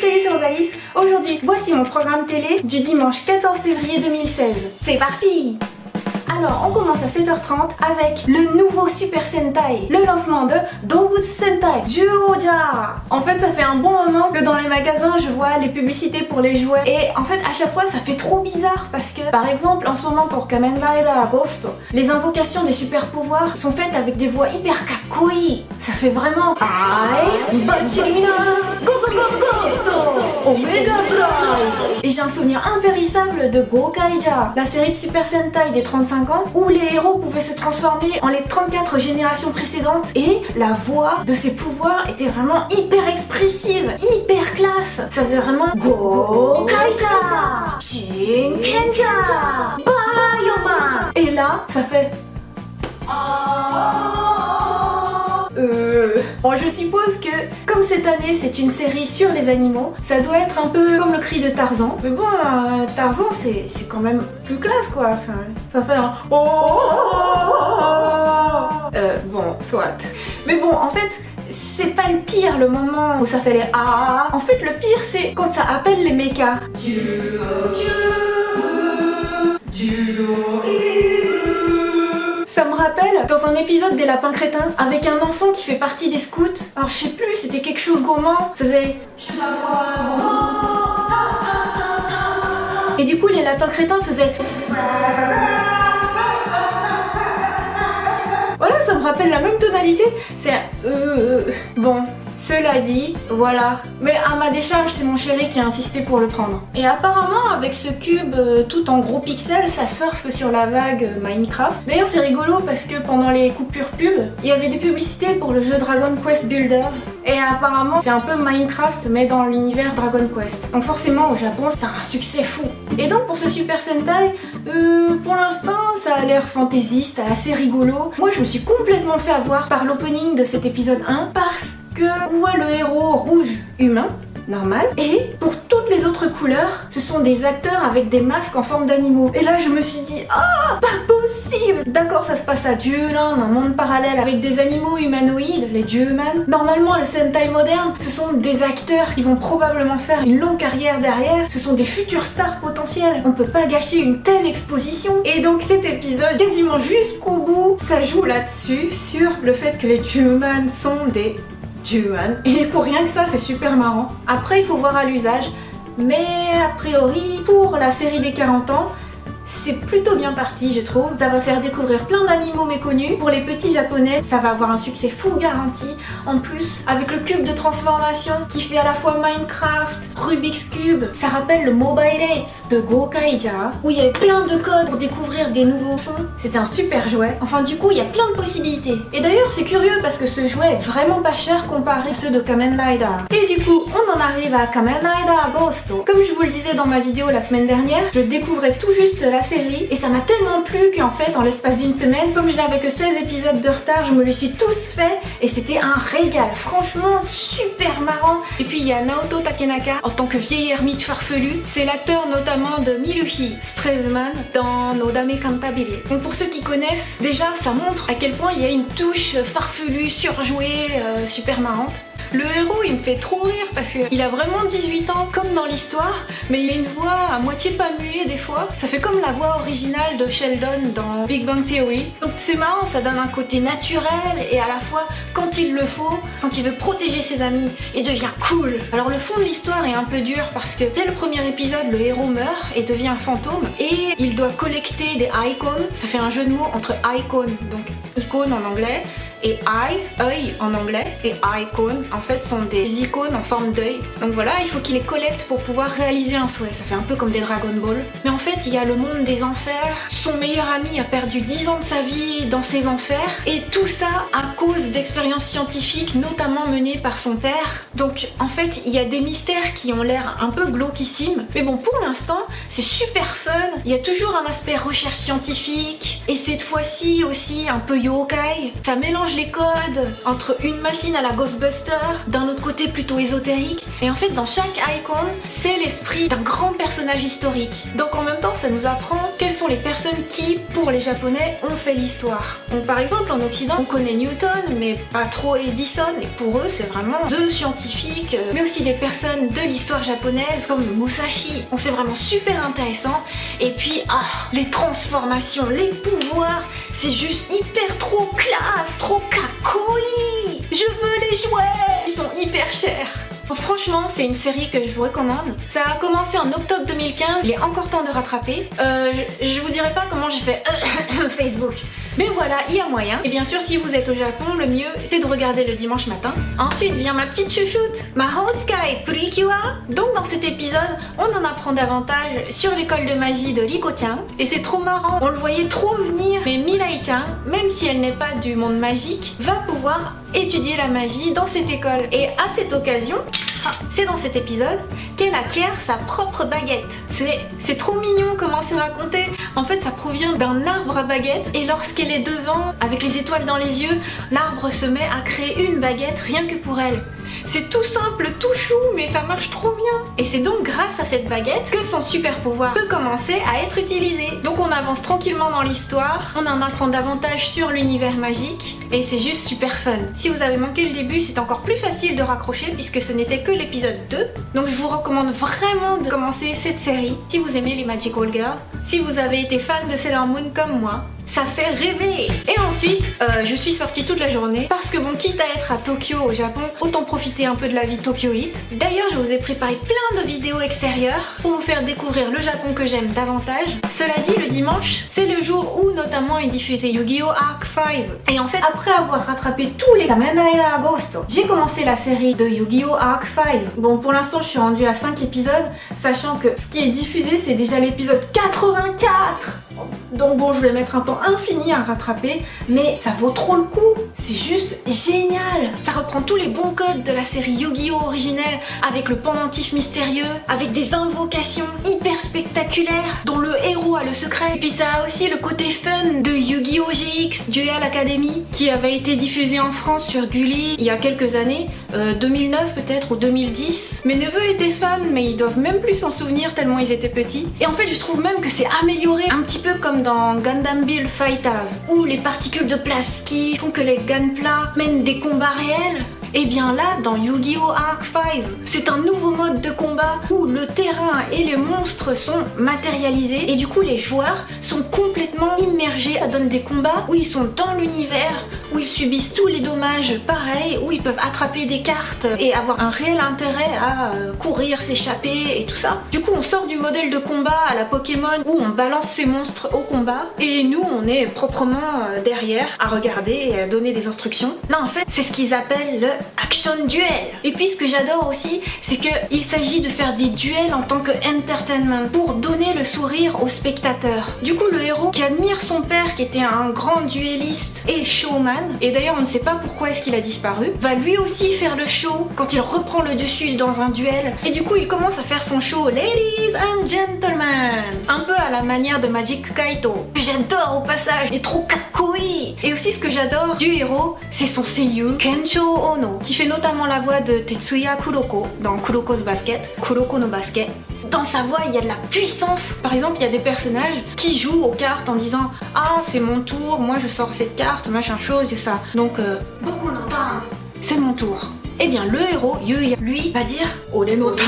salut, c'est Rosalis. Aujourd'hui, voici mon programme télé du dimanche 14 février 2016. C'est parti! Alors, on commence à 7h30 avec le nouveau Super Sentai, le lancement de Dobutsu Sentai Juoja. En fait, ça fait un bon moment que dans les magasins, je vois les publicités pour les jouets. Et en fait, à chaque fois, ça fait trop bizarre parce que, par exemple, en ce moment pour Kamen Rider Ghost, les invocations des super pouvoirs sont faites avec des voix hyper kakoi. Ça fait vraiment Aïe, Bachirimina, Go Go Go Ghost, Omega Drive. Et j'ai un souvenir impérissable de Gokaija, la série de Super Sentai des 35 ans où les héros pouvaient se transformer en les 34 générations précédentes et la voix de ces pouvoirs était vraiment hyper expressive, hyper classe. Ça faisait vraiment Gokaija, Shinkenja, Bioman. Et là, ça fait Bon, je suppose que, comme cette année c'est une série sur les animaux, ça doit être un peu comme le cri de Tarzan. Mais bon, Tarzan c'est quand même plus classe quoi. Enfin, ça fait un bon, soit. Mais bon, en fait, c'est pas le pire le moment où ça fait les ah. En fait, le pire c'est quand ça appelle les mechas. Ça me rappelle dans un épisode des Lapins Crétins avec un enfant qui fait partie des scouts. Alors je sais plus, c'était quelque chose gourmand. Ça faisait et du coup les Lapins Crétins faisaient voilà, ça me rappelle la même tonalité. C'est bon. Cela dit, voilà. Mais à ma décharge, c'est mon chéri qui a insisté pour le prendre. Et apparemment, avec ce cube tout en gros pixels, ça surfe sur la vague Minecraft. D'ailleurs, c'est rigolo parce que pendant les coupures pub, il y avait des publicités pour le jeu Dragon Quest Builders. Et apparemment, c'est un peu Minecraft, mais dans l'univers Dragon Quest. Donc forcément, au Japon, c'est un succès fou. Et donc, pour ce Super Sentai, pour l'instant, ça a l'air fantaisiste, assez rigolo. Moi, je me suis complètement fait avoir par l'opening de cet épisode 1 parce que on voit le héros rouge humain, normal, et pour toutes les autres couleurs, ce sont des acteurs avec des masques en forme d'animaux. Et là je me suis dit, ah, pas possible. D'accord, ça se passe à Juland, un monde parallèle avec des animaux humanoïdes, les Juman. Normalement, le Sentai moderne, ce sont des acteurs qui vont probablement faire une longue carrière derrière. Ce sont des futurs stars potentiels. On peut pas gâcher une telle exposition. Et donc cet épisode, quasiment jusqu'au bout, ça joue là-dessus, sur le fait que les Juman sont des Juman. Et du coup, rien que ça, c'est super marrant. Après, il faut voir à l'usage. Mais a priori, pour la série des 40 ans, c'est plutôt bien parti, je trouve. Ça va faire découvrir plein d'animaux méconnus. Pour les petits japonais, ça va avoir un succès fou garanti. En plus, avec le cube de transformation qui fait à la fois Minecraft, Rubik's Cube, ça rappelle le Mobile 8 de Gokaija, où il y avait plein de codes pour découvrir des nouveaux sons. C'était un super jouet. Enfin, du coup, il y a plein de possibilités. Et d'ailleurs, c'est curieux parce que ce jouet est vraiment pas cher comparé à ceux de Kamen Rider. Et du coup, on en arrive à Kamen Rider Ghost. Comme je vous le disais dans ma vidéo la semaine dernière, je découvrais tout juste la série et ça m'a tellement plu qu'en fait en l'espace d'une semaine, comme je n'avais que 16 épisodes de retard, je me les suis tous fait et c'était un régal, franchement super marrant. Et puis il y a Naoto Takenaka en tant que vieille ermite farfelue, c'est l'acteur notamment de Miruhi Stresemann dans Nodame Cantabile. Donc pour ceux qui connaissent, déjà ça montre à quel point il y a une touche farfelue, surjouée, super marrante. Le héros, il me fait trop rire parce qu'il a vraiment 18 ans comme dans l'histoire, mais il a une voix à moitié pas muée des fois. Ça fait comme la voix originale de Sheldon dans Big Bang Theory. Donc c'est marrant, ça donne un côté naturel et à la fois, quand il le faut, quand il veut protéger ses amis, il devient cool. Alors le fond de l'histoire est un peu dur parce que dès le premier épisode, le héros meurt et devient un fantôme et il doit collecter des icons. Ça fait un jeu de mots entre icon, donc icône en anglais, et œil en anglais, et icon en fait sont des icônes en forme d'œil. Donc voilà, il faut qu'il les collecte pour pouvoir réaliser un souhait. Ça fait un peu comme des Dragon Ball. Mais en fait, il y a le monde des enfers. Son meilleur ami a perdu 10 ans de sa vie dans ces enfers. Et tout ça à cause d'expériences scientifiques, notamment menées par son père. Donc en fait, il y a des mystères qui ont l'air un peu glauquissimes. Mais bon, pour l'instant, c'est super fun. Il y a toujours un aspect recherche scientifique. Et cette fois-ci aussi un peu yokai. Ça mélange mélange les codes entre une machine à la Ghostbuster, d'un autre côté plutôt ésotérique. Et en fait, dans chaque icône, c'est l'esprit d'un grand personnage historique. Donc en même temps, ça nous apprend quelles sont les personnes qui, pour les Japonais, ont fait l'histoire. Donc par exemple, en Occident, on connaît Newton, mais pas trop Edison. Et pour eux, c'est vraiment deux scientifiques, mais aussi des personnes de l'histoire japonaise, comme Musashi. Donc c'est vraiment super intéressant. Et puis, les transformations, les pouvoirs, c'est juste hyper trop classe, trop kakoi. Je veux les jouets. Ils sont hyper chers. Franchement, c'est une série que je vous recommande. Ça a commencé en octobre 2015, il est encore temps de rattraper. Je vous dirai pas comment j'ai fait Facebook. Mais voilà, il y a moyen. Et bien sûr, si vous êtes au Japon, le mieux, c'est de regarder le dimanche matin. Ensuite vient ma petite chouchoute, ma Hotsukai Purikiwa. Donc dans cet épisode, on en apprend davantage sur l'école de magie de Liko-chan. Et c'est trop marrant, on le voyait trop venir. Mais Mirai-chan, même si elle n'est pas du monde magique, va pouvoir étudier la magie dans cette école. Et à cette occasion, c'est dans cet épisode qu'elle acquiert sa propre baguette. C'est trop mignon comment c'est raconté. En fait, ça provient d'un arbre à baguette et lorsqu'elle est devant, avec les étoiles dans les yeux, l'arbre se met à créer une baguette rien que pour elle. C'est tout simple, tout chou, mais ça marche trop bien. Et c'est donc grâce à cette baguette que son super pouvoir peut commencer à être utilisé. Donc on avance tranquillement dans l'histoire, on en apprend davantage sur l'univers magique, et c'est juste super fun. Si vous avez manqué le début, c'est encore plus facile de raccrocher puisque ce n'était que l'épisode 2. Donc je vous recommande vraiment de commencer cette série si vous aimez les Magical Girls, si vous avez été fan de Sailor Moon comme moi. Ça fait rêver. Et ensuite, je suis sortie toute la journée parce que bon, quitte à être à Tokyo au Japon, autant profiter un peu de la vie tokyoïte. D'ailleurs, je vous ai préparé plein de vidéos extérieures pour vous faire découvrir le Japon que j'aime davantage. Cela dit, le dimanche, c'est le jour où notamment est diffusé Yu-Gi-Oh! Arc 5. Et en fait, après avoir rattrapé tous les Kamen Rider Ghost, j'ai commencé la série de Yu-Gi-Oh! Arc 5. Bon, pour l'instant, je suis rendue à 5 épisodes, sachant que ce qui est diffusé, c'est déjà l'épisode 84. Donc bon, je vais mettre un temps infini à rattraper, mais ça vaut trop le coup. C'est juste génial. Ça reprend tous les bons codes de la série Yu-Gi-Oh! Originelle, avec le pendentif mystérieux, avec des invocations hyper spectaculaires, dont le héros a le secret. Et puis ça a aussi le côté fun de Yu-Gi-Oh! GX Duel Academy, qui avait été diffusé en France sur Gulli il y a quelques années, 2009 peut-être, ou 2010. Mes neveux étaient fans, mais ils doivent même plus s'en souvenir tellement ils étaient petits. Et en fait, je trouve même que c'est amélioré, un petit peu comme dans Gundam Build Fighters, où les particules de Plavsky font que les Gunpla mènent des combats réels. Et bien là, dans Yu-Gi-Oh! Arc 5, c'est un nouveau mode de combat où le terrain et les monstres sont matérialisés et du coup les joueurs sont complètement immergés. Ça donne des combats où ils sont dans l'univers, où ils subissent tous les dommages pareils, où ils peuvent attraper des cartes et avoir un réel intérêt à courir, s'échapper et tout ça. Du coup on sort du modèle de combat à la Pokémon où on balance ces monstres au combat et nous on est proprement derrière à regarder et à donner des instructions. Là en fait c'est ce qu'ils appellent le action duel. Et puis ce que j'adore aussi, c'est qu'il s'agit de faire des duels en tant que entertainment pour donner le sourire aux spectateurs. Du coup le héros qui admire son père qui était un grand duelliste et showman, et d'ailleurs on ne sait pas pourquoi est-ce qu'il a disparu, va lui aussi faire le show quand il reprend le dessus dans un duel. Et du coup il commence à faire son show Ladies and Gentlemen, un peu à la manière de Magic Kaito, que j'adore au passage, il est trop kakoi. Et aussi ce que j'adore du héros, c'est son seiyuu Kencho Ono, qui fait notamment la voix de Tetsuya Kuroko dans Kuroko's Basket, Kuroko no Basket. Dans sa voix, il y a de la puissance. Par exemple, il y a des personnages qui jouent aux cartes en disant « Ah, c'est mon tour, moi je sors cette carte, machin chose et ça. » Donc, beaucoup no time, c'est mon tour. Eh bien, le héros, Yuya, lui, va dire « Ore no time,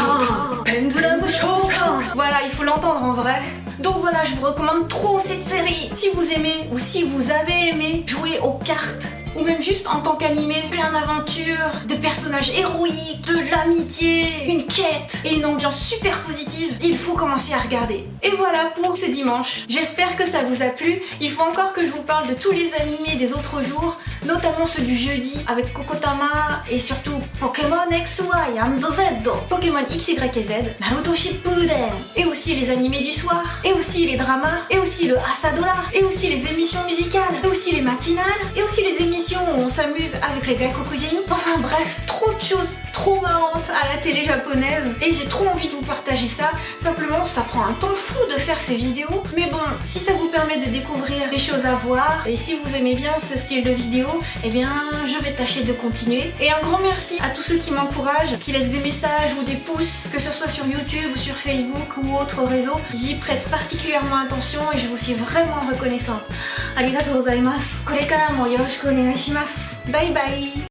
pendulum shokan ». Voilà, il faut l'entendre en vrai. Donc voilà, je vous recommande trop cette série. Si vous aimez ou si vous avez aimé jouer aux cartes, ou même juste en tant qu'animé, plein d'aventures, de personnages héroïques, de l'amitié, une quête et une ambiance super positive, il faut commencer à regarder. Et voilà pour ce dimanche. J'espère que ça vous a plu. Il faut encore que je vous parle de tous les animés des autres jours, notamment ceux du jeudi avec Kokotama et surtout Pokémon X, Y and Z, Pokémon X, Y et Z, Naruto Shippuden, et aussi les animés du soir, et aussi les dramas, et aussi le Asadora, et aussi les émissions musicales, et aussi les matinales, et aussi les émissions émissions où on s'amuse avec les gaikokujin. Enfin bref, trop de choses trop marrantes à la télé japonaise et j'ai trop envie de vous partager ça. Simplement, ça prend un temps fou de faire ces vidéos, mais bon, si ça vous permet de découvrir des choses à voir et si vous aimez bien ce style de vidéo, eh bien je vais tâcher de continuer. Et un grand merci à tous ceux qui m'encouragent, qui laissent des messages ou des pouces, que ce soit sur YouTube, sur Facebook ou autres réseaux. J'y prête particulièrement attention et je vous suis vraiment reconnaissante. Arigatou gozaimasu. Korekara mo yoroshiku onegai shimasu. Bye bye.